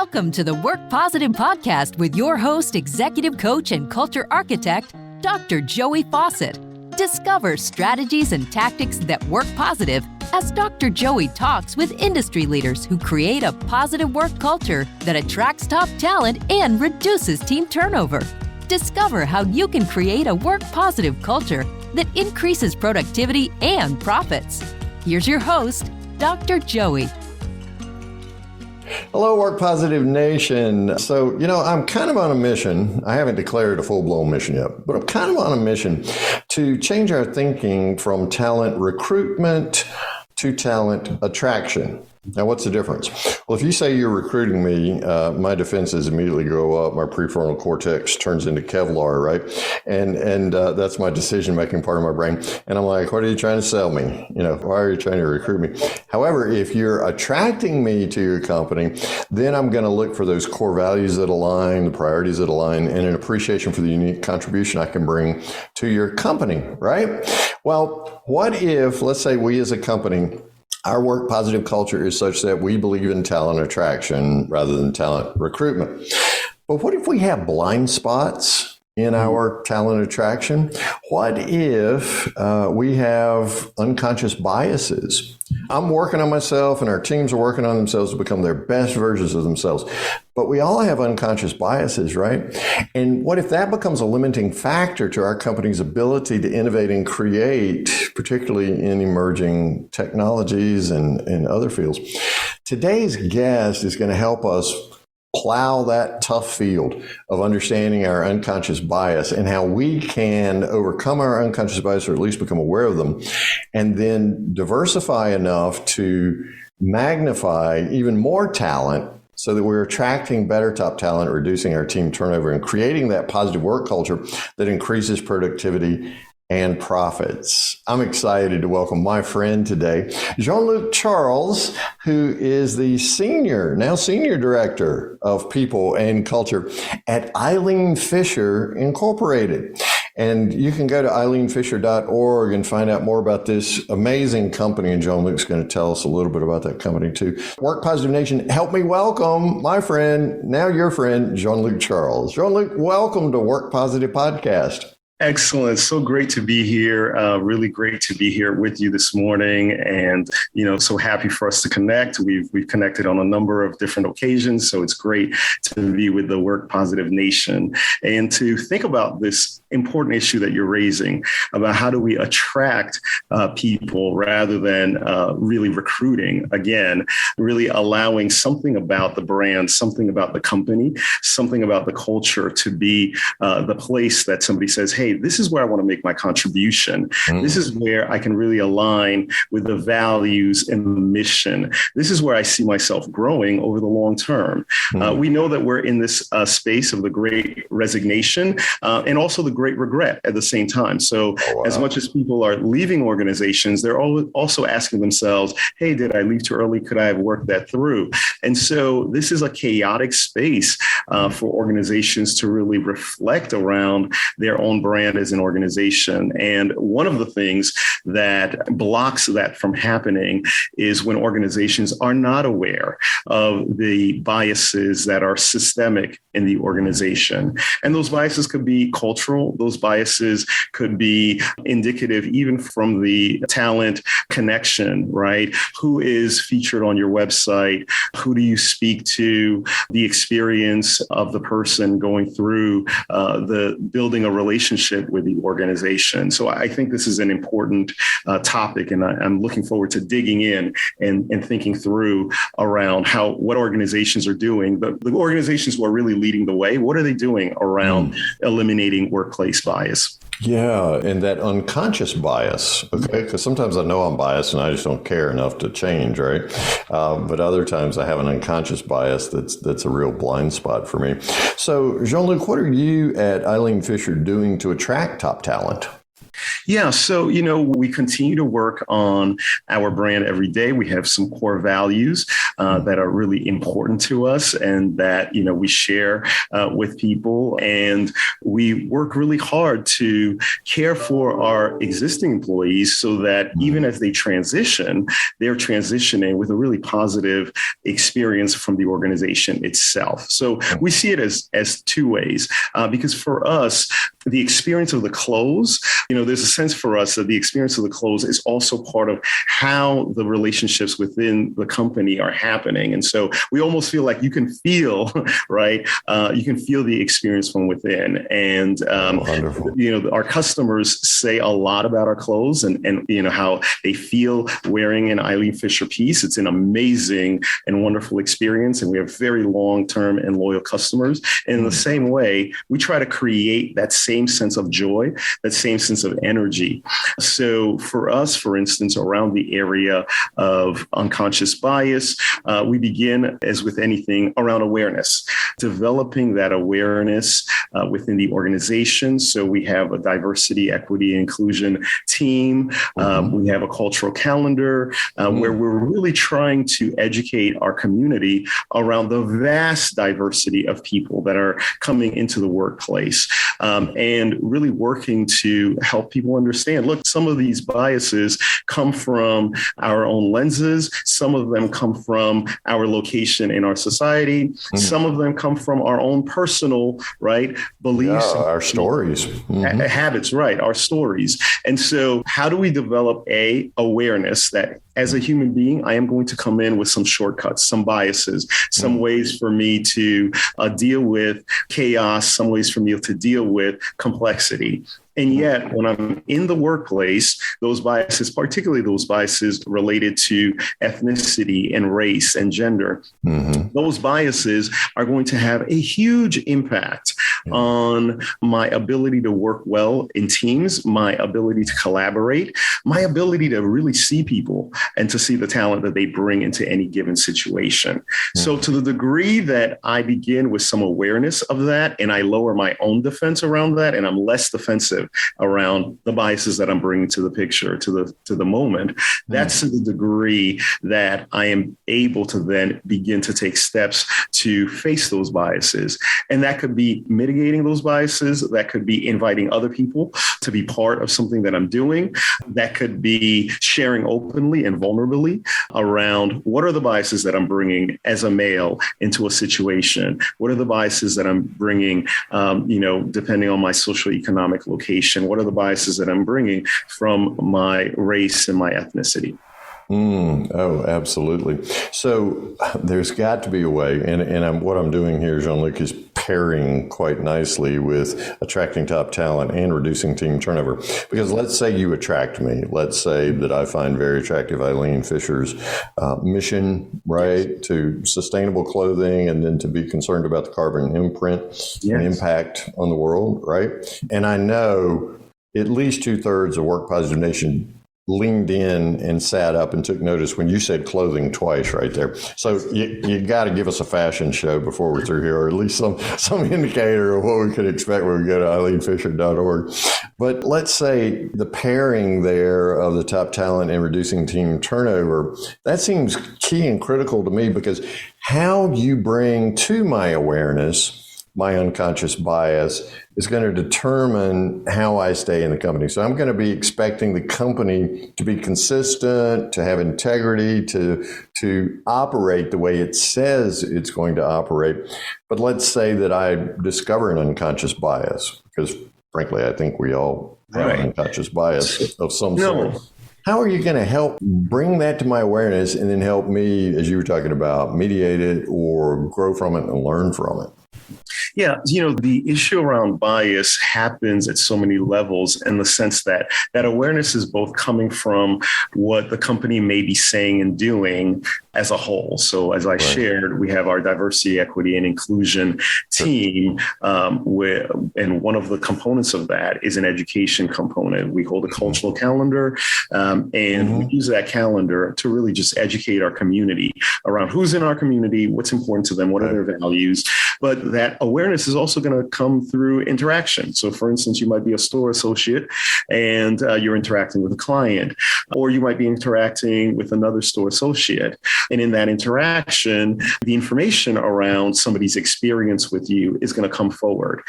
Welcome to the Work Positive Podcast with your host, executive coach, and culture architect, Dr. Joey Faucette. Discover strategies and tactics that work positive as Dr. Joey talks with industry leaders who create a positive work culture that attracts top talent and reduces team turnover. Discover how you can create a work positive culture that increases productivity and profits. Here's your host, Dr. Joey. Hello, Work Positive Nation. So, I'm kind of on a mission. I haven't declared a full-blown mission yet, but I'm kind of on a mission to change our thinking from talent recruitment to talent attraction. Now, what's the difference? Well, if you say you're recruiting me, my defenses immediately go up. My prefrontal cortex turns into Kevlar, right? And that's my decision-making part of my brain. And I'm like, what are you trying to sell me? Why are you trying to recruit me? However, if you're attracting me to your company, then I'm going to look for those core values that align, the priorities that align, and an appreciation for the unique contribution I can bring to your company, right? Well, what if, let's say we as a company, our work positive culture is such that we believe in talent attraction rather than talent recruitment. But what if we have blind spots in our talent attraction? What if we have unconscious biases? I'm working on myself and our teams are working on themselves to become their best versions of themselves. But we all have unconscious biases, right? And what if that becomes a limiting factor to our company's ability to innovate and create, particularly in emerging technologies and other fields? Today's guest is going to help us plow that tough field of understanding our unconscious bias and how we can overcome our unconscious bias, or at least become aware of them, and then diversify enough to magnify even more talent so that we're attracting better top talent, reducing our team turnover, and creating that positive work culture that increases productivity and profits. I'm excited to welcome my friend today, Jean-Luc Charles, who is the senior director of people and culture at Eileen Fisher Incorporated. And you can go to eileenfisher.org and find out more about this amazing company. And Jean-Luc's going to tell us a little bit about that company too. Work Positive Nation, help me welcome my friend, now your friend, Jean-Luc Charles. Jean-Luc, welcome to Work Positive Podcast. Excellent. So great to be here. Really great to be here with you this morning. And, so happy for us to connect. We've connected on a number of different occasions. So it's great to be with the Work Positive Nation and to think about this important issue that you're raising about how do we attract people rather than really recruiting. Again, really allowing something about the brand, something about the company, something about the culture to be the place that somebody says, hey, this is where I want to make my contribution. This is where I can really align with the values and the mission. This is where I see myself growing over the long term. We know that we're in this space of the Great Resignation and also the Great Regret at the same time. So as much as people are leaving organizations, they're also asking themselves, hey, did I leave too early? Could I have worked that through? And so this is a chaotic space for organizations to really reflect around their own brand as an organization. And one of the things that blocks that from happening is when organizations are not aware of the biases that are systemic in the organization. And those biases could be cultural. Those biases could be indicative even from the talent connection, right? Who is featured on your website? Who do you speak to? The experience of the person going through the building a relationship with the organization. So I think this is an important topic, and I'm looking forward to digging in and thinking through around what organizations are doing. The organizations who are really leading the way, what are they doing around eliminating workplace bias? Yeah, and that unconscious bias, okay? Because sometimes I know I'm biased and I just don't care enough to change, right? But other times I have an unconscious bias that's a real blind spot for me. So, Jean-Luc, what are you at Eileen Fisher doing to attract top talent? Yeah. So, we continue to work on our brand every day. We have some core values that are really important to us and that, we share with people. And we work really hard to care for our existing employees so that even as they transition, they're transitioning with a really positive experience from the organization itself. So we see it as two ways, because for us, the experience of the close, there's a sense for us that the experience of the close is also part of how the relationships within the company are happening. And so we almost feel like you can feel, right? You can feel the experience from within. And, our customers say a lot about our clothes and how they feel wearing an Eileen Fisher piece. It's an amazing and wonderful experience. And we have very long-term and loyal customers. And in the same way, we try to create that same sense of joy, that same sense of energy. So for us, for instance, around the area of unconscious bias, we begin, as with anything, around awareness, developing that awareness within the organization. So we have a diversity, equity, and inclusion team. We have a cultural calendar where we're really trying to educate our community around the vast diversity of people that are coming into the workplace, and really working to help people understand, look, some of these biases come from our own lenses. Some of them come from our location in our society. Some of them come from our own personal, beliefs. Yeah, our stories. Habits, our stories. And so how do we develop awareness that as a human being, I am going to come in with some shortcuts, some biases, some ways for me to deal with chaos, some ways for me to deal with complexity. And yet, when I'm in the workplace, those biases, particularly those biases related to ethnicity and race and gender, those biases are going to have a huge impact on my ability to work well in teams, my ability to collaborate, my ability to really see people and to see the talent that they bring into any given situation. So to the degree that I begin with some awareness of that and I lower my own defense around that, and I'm less defensive around the biases that I'm bringing to the picture, to the moment, that's to the degree that I am able to then begin to take steps to face those biases. And that could be mitigating those biases. That could be inviting other people to be part of something that I'm doing. That could be sharing openly and vulnerably around what are the biases that I'm bringing as a male into a situation? What are the biases that I'm bringing, depending on my socioeconomic location? What are the biases that I'm bringing from my race and my ethnicity? Oh, absolutely. So there's got to be a way, and what I'm doing here, Jean-Luc, is pairing quite nicely with attracting top talent and reducing team turnover. Because let's say you attract me. Let's say that I find very attractive Eileen Fisher's mission, to sustainable clothing, and then to be concerned about the carbon imprint and impact on the world, And I know at least 2/3 of Work Positive Nation leaned in and sat up and took notice when you said clothing twice right there. So you got to give us a fashion show before we're through here, or at least some indicator of what we could expect when we go to eileenfisher.org. But let's say the pairing there of the top talent and reducing team turnover, that seems key and critical to me, because how you bring to my awareness my unconscious bias is going to determine how I stay in the company. So I'm going to be expecting the company to be consistent, to have integrity, to operate the way it says it's going to operate. But let's say that I discover an unconscious bias, because frankly, I think we all have an unconscious bias of some sort. How are you going to help bring that to my awareness and then help me, as you were talking about, mediate it or grow from it and learn from it? Yeah, the issue around bias happens at so many levels, in the sense that awareness is both coming from what the company may be saying and doing as a whole. So as I shared, we have our diversity, equity, and inclusion team, and one of the components of that is an education component. We hold a cultural calendar, and we use that calendar to really just educate our community around who's in our community, what's important to them, what are their values, But that awareness is also going to come through interaction. So for instance, you might be a store associate and you're interacting with a client, or you might be interacting with another store associate. And in that interaction, the information around somebody's experience with you is going to come forward.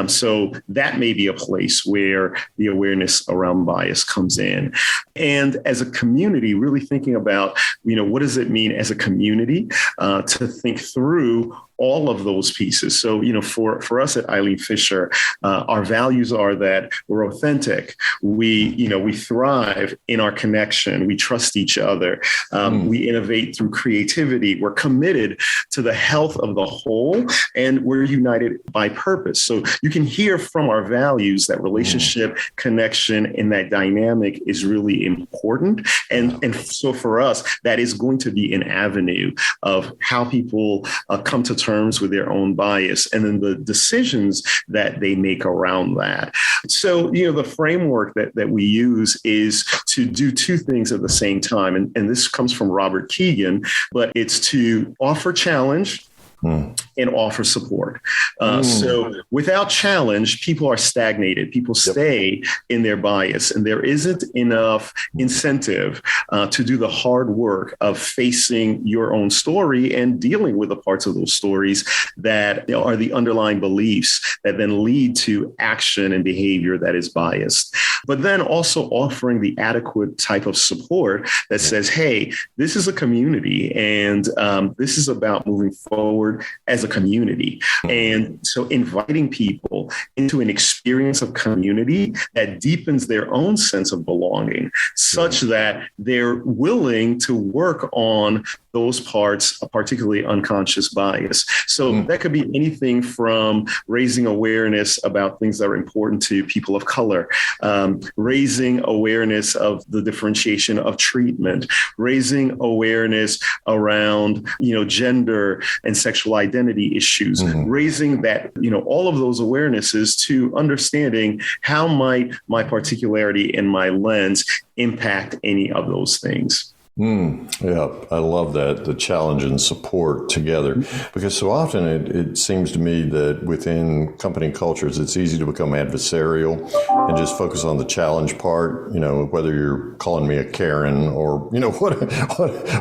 So that may be a place where the awareness around bias comes in. And as a community, really thinking about, what does it mean as a community to think through all of those pieces. So, for us at Eileen Fisher, our values are that we're authentic. We thrive in our connection. We trust each other. We innovate through creativity. We're committed to the health of the whole, and we're united by purpose. So you can hear from our values that relationship, connection, and that dynamic is really important. And so for us, that is going to be an avenue of how people come to terms with their own bias and then the decisions that they make around that. So, the framework that we use is to do two things at the same time. And this comes from Robert Keegan, but it's to offer challenge and offer support. So without challenge, people are stagnated. People stay in their bias, and there isn't enough incentive to do the hard work of facing your own story and dealing with the parts of those stories that are the underlying beliefs that then lead to action and behavior that is biased. But then also offering the adequate type of support that says, hey, this is a community, and this is about moving forward as a community. And so inviting people into an experience of community that deepens their own sense of belonging, such that they're willing to work on those parts, particularly unconscious bias. So that could be anything from raising awareness about things that are important to people of color, raising awareness of the differentiation of treatment, raising awareness around, gender and sexual identity issues, raising that, all of those awarenesses to understanding how might my particularity and my lens impact any of those things. Yeah, I love that, the challenge and support together, because so often it seems to me that within company cultures, it's easy to become adversarial and just focus on the challenge part, whether you're calling me a Karen or,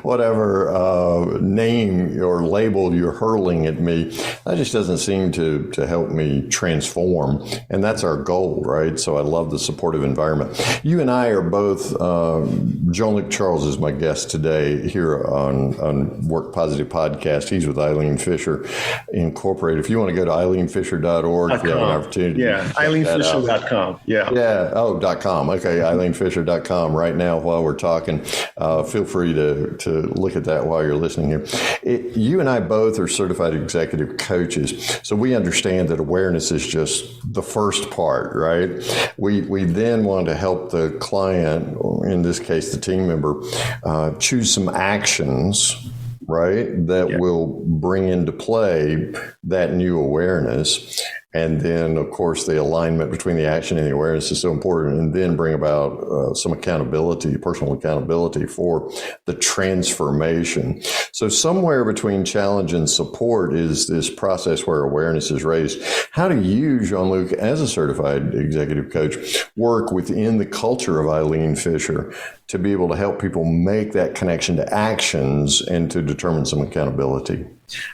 whatever name or label you're hurling at me, that just doesn't seem to help me transform. And that's our goal, right? So I love the supportive environment. You and I are both, Jean-Luc Charles is my guest today here on Work Positive Podcast. He's with Eileen Fisher Incorporated. If you want to go to eileenfisher.org, if you have an opportunity. Yeah, eileenfisher.com. Yeah. .com. Okay, eileenfisher.com right now while we're talking. Feel free to look at that while you're listening here. You and I both are certified executive coaches, so we understand that awareness is just the first part, right? We then want to help the client, or in this case, the team member, choose some actions, right, that will bring into play that new awareness. And then, of course, the alignment between the action and the awareness is so important, and then bring about some accountability, personal accountability for the transformation. So somewhere between challenge and support is this process where awareness is raised. How do you, Jean-Luc, as a certified executive coach, work within the culture of Eileen Fisher to be able to help people make that connection to actions and to determine some accountability?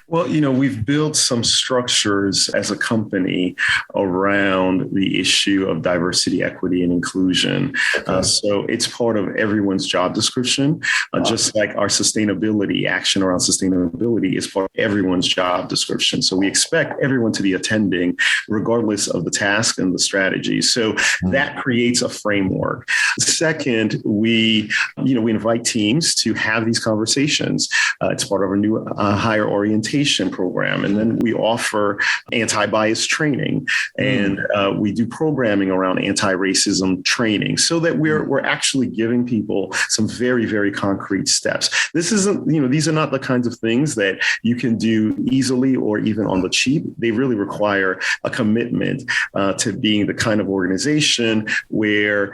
Well, we've built some structures as a company around the issue of diversity, equity, and inclusion. So it's part of everyone's job description, just like our sustainability, action around sustainability is part of everyone's job description. So we expect everyone to be attending regardless of the task and the strategy. So that creates a framework. Second, we invite teams to have these conversations. It's part of our new hire orientation program. And then we offer anti-bias training, and we do programming around anti-racism training, so that we're actually giving people some very, very concrete steps. This isn't, these are not the kinds of things that you can do easily or even on the cheap. They really require a commitment to being the kind of organization where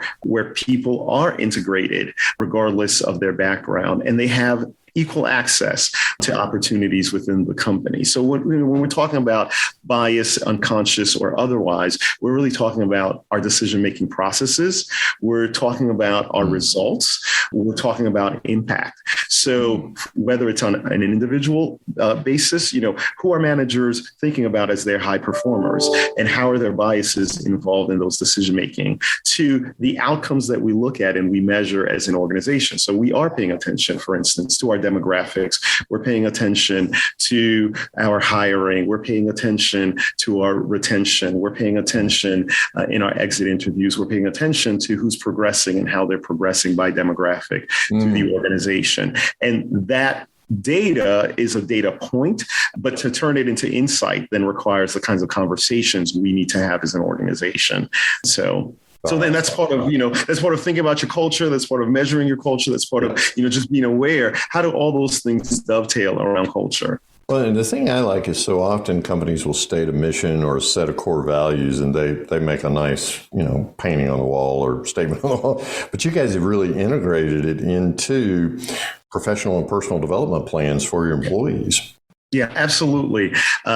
people are integrated regardless of their background, and they have equal access to opportunities within the company. So when we're talking about bias, unconscious or otherwise, we're really talking about our decision-making processes. We're talking about our results. We're talking about impact. So whether it's on an individual basis, who are managers thinking about as their high performers and how are their biases involved in those decision-making, to the outcomes that we look at and we measure as an organization. So we are paying attention, for instance, to our demographics. We're paying attention to our hiring. We're paying attention to our retention. We're paying attention in our exit interviews. We're paying attention to who's progressing and how they're progressing by demographic to the organization. And that data is a data point, but to turn it into insight then requires the kinds of conversations we need to have as an organization. So then that's part of, that's part of thinking about your culture. That's part of measuring your culture. That's part of, just being aware. How do all those things dovetail around culture? Well, and the thing I like is so often companies will state a mission or a set of core values and they make a nice, painting on the wall or statement on the wall. But you guys have really integrated it into professional and personal development plans for your employees. Yeah, absolutely.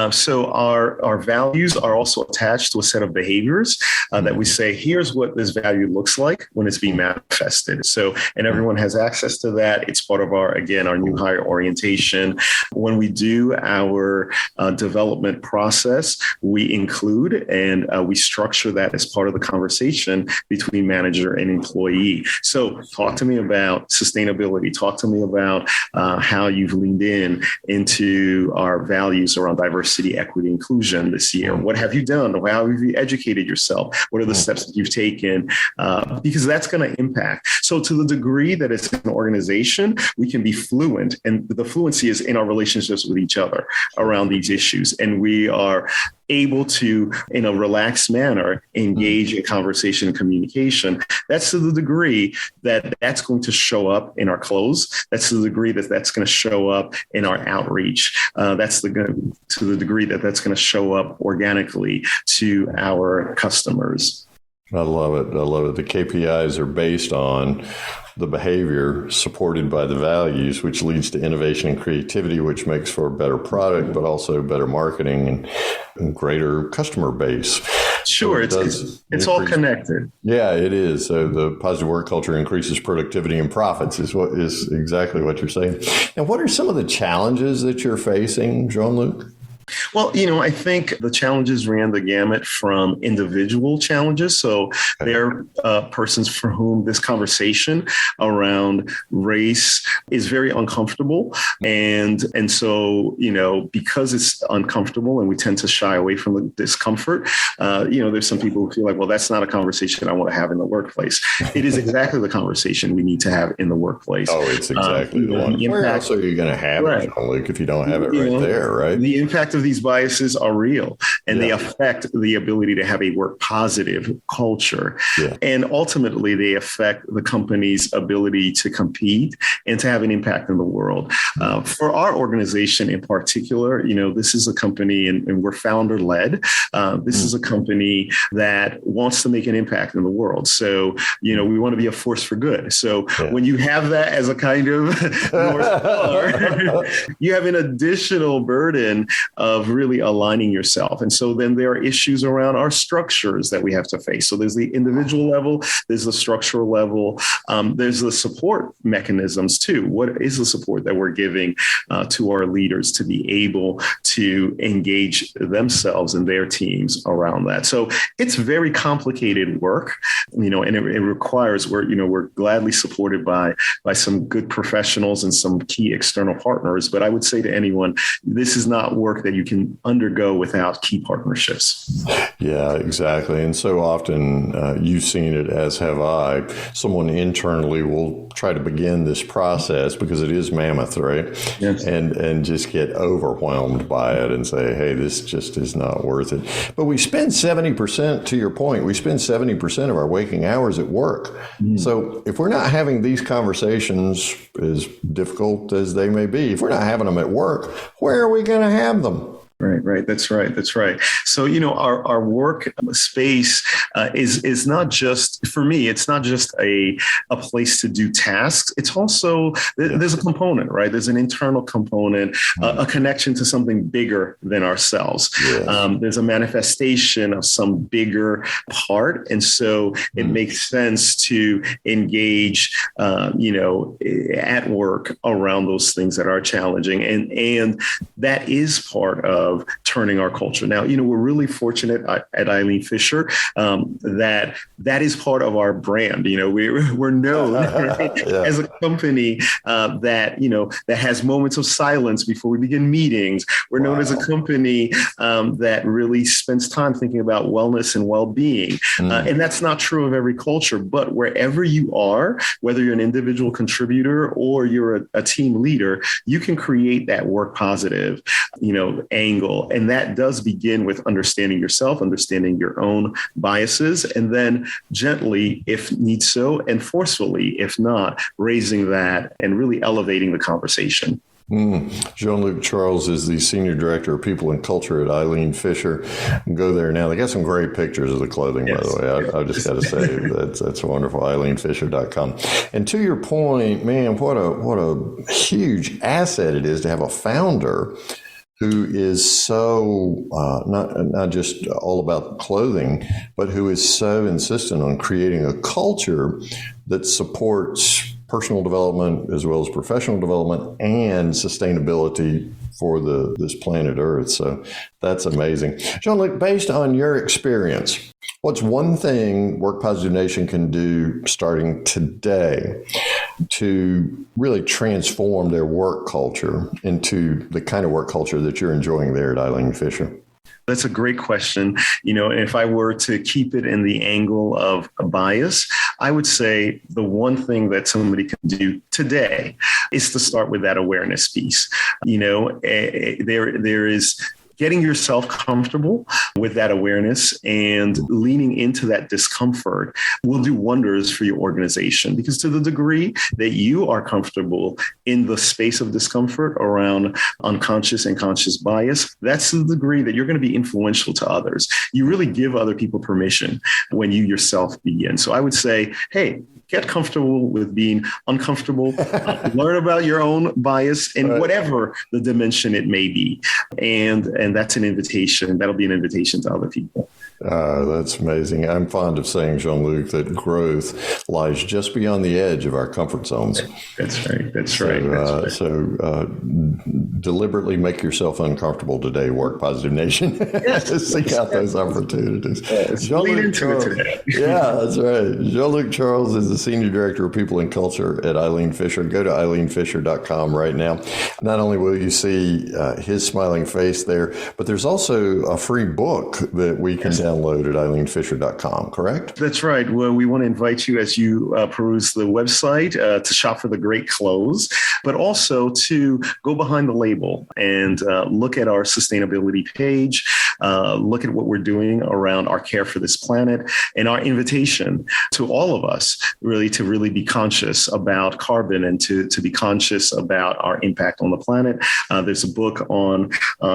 So our values are also attached to a set of behaviors that we say, here's what this value looks like when it's being manifested. So, and everyone has access to that. It's part of our new hire orientation. When we do our development process, we include and we structure that as part of the conversation between manager and employee. So talk to me about sustainability. Talk to me about how you've leaned into our values around diversity, equity, inclusion this year. What have you done? How have you educated yourself? What are the steps that you've taken? Because that's going to impact. So to the degree that it's an organization, we can be fluent. And the fluency is in our relationships with each other around these issues. And we are able to, in a relaxed manner, engage in conversation and communication. That's to the degree that that's going to show up in our close. That's to the degree that that's going to show up in our outreach. That's to the degree that that's going to show up organically to our customers. I love it. I love it. The KPIs are based on the behavior supported by the values, which leads to innovation and creativity, which makes for a better product, but also better marketing and greater customer base. Sure, So it's all connected. Yeah, it is. So the positive work culture increases productivity and profits is exactly what you're saying. And what are some of the challenges that you're facing, Jean-Luc? Well, I think the challenges ran the gamut from individual challenges. So there are persons for whom this conversation around race is very uncomfortable. And so, because it's uncomfortable and we tend to shy away from the discomfort, there's some people who feel like, well, that's not a conversation I want to have in the workplace. It is exactly the conversation we need to have in the workplace. Oh, it's exactly the one. Where else are you going to have it, Jean-Luc, if you don't have it right there, right? The impact of these biases are real and they affect the ability to have a work positive culture. Yeah. And ultimately, they affect the company's ability to compete and to have an impact in the world. For our organization in particular, this is a company and we're founder led. This is a company that wants to make an impact in the world. So, we want to be a force for good. So when you have that as a kind of North Star, you have an additional burden of really aligning yourself. And so then there are issues around our structures that we have to face. So there's the individual level, there's the structural level, there's the support mechanisms too. What is the support that we're giving to our leaders to be able to engage themselves and their teams around that? So it's very complicated work, and it requires, we're gladly supported by some good professionals and some key external partners. But I would say to anyone, this is not work that you can undergo without key partnerships. Yeah, exactly. And so often you've seen it, as have I. Someone internally will try to begin this process because it is mammoth, right? Yes. And just get overwhelmed by it and say, hey, this just is not worth it. But we spend 70%, to your point, we spend 70% of our waking hours at work. So if we're not having these conversations, as difficult as they may be, if we're not having them at work, where are we going to have them? Right. That's right. So, our work space is not just, for me, it's not just a place to do tasks. It's also, there's a component, right? There's an internal component, a connection to something bigger than ourselves. Yes. There's a manifestation of some bigger part. And so it makes sense to engage, at work around those things that are challenging. And that is part of turning our culture. Now, we're really fortunate at Eileen Fisher that is part of our brand. We're known as a company that has moments of silence before we begin meetings. We're known as a company that really spends time thinking about wellness and well-being. And that's not true of every culture, but wherever you are, whether you're an individual contributor or you're a team leader, you can create that work positive, angle. And that does begin with understanding yourself, understanding your own biases, and then gently, if need so, and forcefully, if not, raising that and really elevating the conversation. Jean-Luc Charles is the Senior Director of People and Culture at Eileen Fisher. Go there now. They got some great pictures of the clothing, by the way. I just got to say, that's wonderful, EileenFisher.com. And to your point, man, what a huge asset it is to have a founder who is so not just all about clothing, but who is so insistent on creating a culture that supports personal development as well as professional development and sustainability for this planet Earth. So that's amazing. Jean-Luc, based on your experience, what's one thing Work Positive Nation can do starting today to really transform their work culture into the kind of work culture that you're enjoying there at Eileen Fisher? That's a great question. If I were to keep it in the angle of a bias, I would say the one thing that somebody can do today is to start with that awareness piece. There is getting yourself comfortable with that awareness and leaning into that discomfort will do wonders for your organization, because to the degree that you are comfortable in the space of discomfort around unconscious and conscious bias, that's the degree that you're going to be influential to others. You really give other people permission when you yourself begin. So I would say, hey, get comfortable with being uncomfortable, learn about your own bias in whatever the dimension it may be. And that's an invitation. That'll be an invitation to other people. That's amazing. I'm fond of saying, Jean-Luc, that growth lies just beyond the edge of our comfort zones. That's right. So deliberately make yourself uncomfortable today, Work Positive Nation. Seek out those opportunities. Lean into it today. Yeah, that's right. Jean-Luc Charles is the Senior Director of People and Culture at Eileen Fisher. Go to EileenFisher.com right now. Not only will you see his smiling face there, but there's also a free book that we can download at EileenFisher.com, correct? That's right. Well, we want to invite you as you peruse the website to shop for the great clothes, but also to go behind the label and look at our sustainability page, look at what we're doing around our care for this planet, and our invitation to all of us really to really be conscious about carbon and to be conscious about our impact on the planet. There's a book on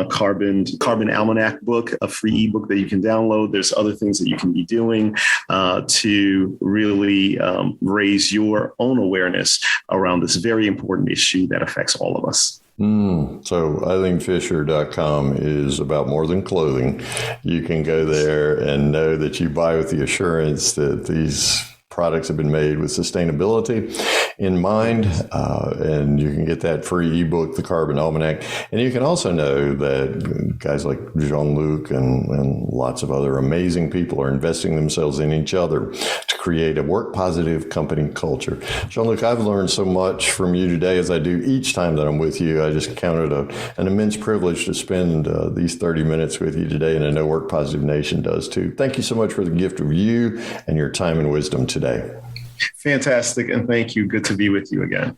Carbon Almanac book, a free ebook that you can download. There's other things that you can be doing to really raise your own awareness around this very important issue that affects all of us. So EileenFisher.com is about more than clothing. You can go there and know that you buy with the assurance that these products have been made with sustainability in mind, and you can get that free ebook, The Carbon Almanac. And you can also know that guys like Jean-Luc and lots of other amazing people are investing themselves in each other to create a work positive company culture. Jean-Luc, I've learned so much from you today, as I do each time that I'm with you. I just count it an immense privilege to spend these 30 minutes with you today, and I know Work Positive Nation does too. Thank you so much for the gift of you and your time and wisdom today. Fantastic. And thank you. Good to be with you again.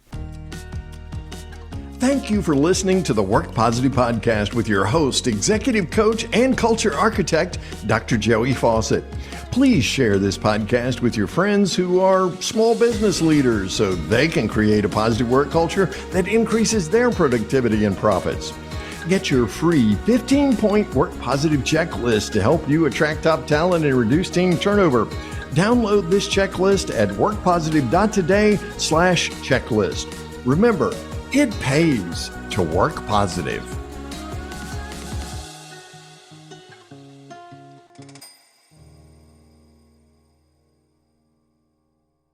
Thank you for listening to the Work Positive Podcast with your host, executive coach, and culture architect, Dr. Joey Faucette. Please share this podcast with your friends who are small business leaders so they can create a positive work culture that increases their productivity and profits. Get your free 15-point Work Positive checklist to help you attract top talent and reduce team turnover. Download this checklist at workpositive.today/checklist. Remember, it pays to work positive.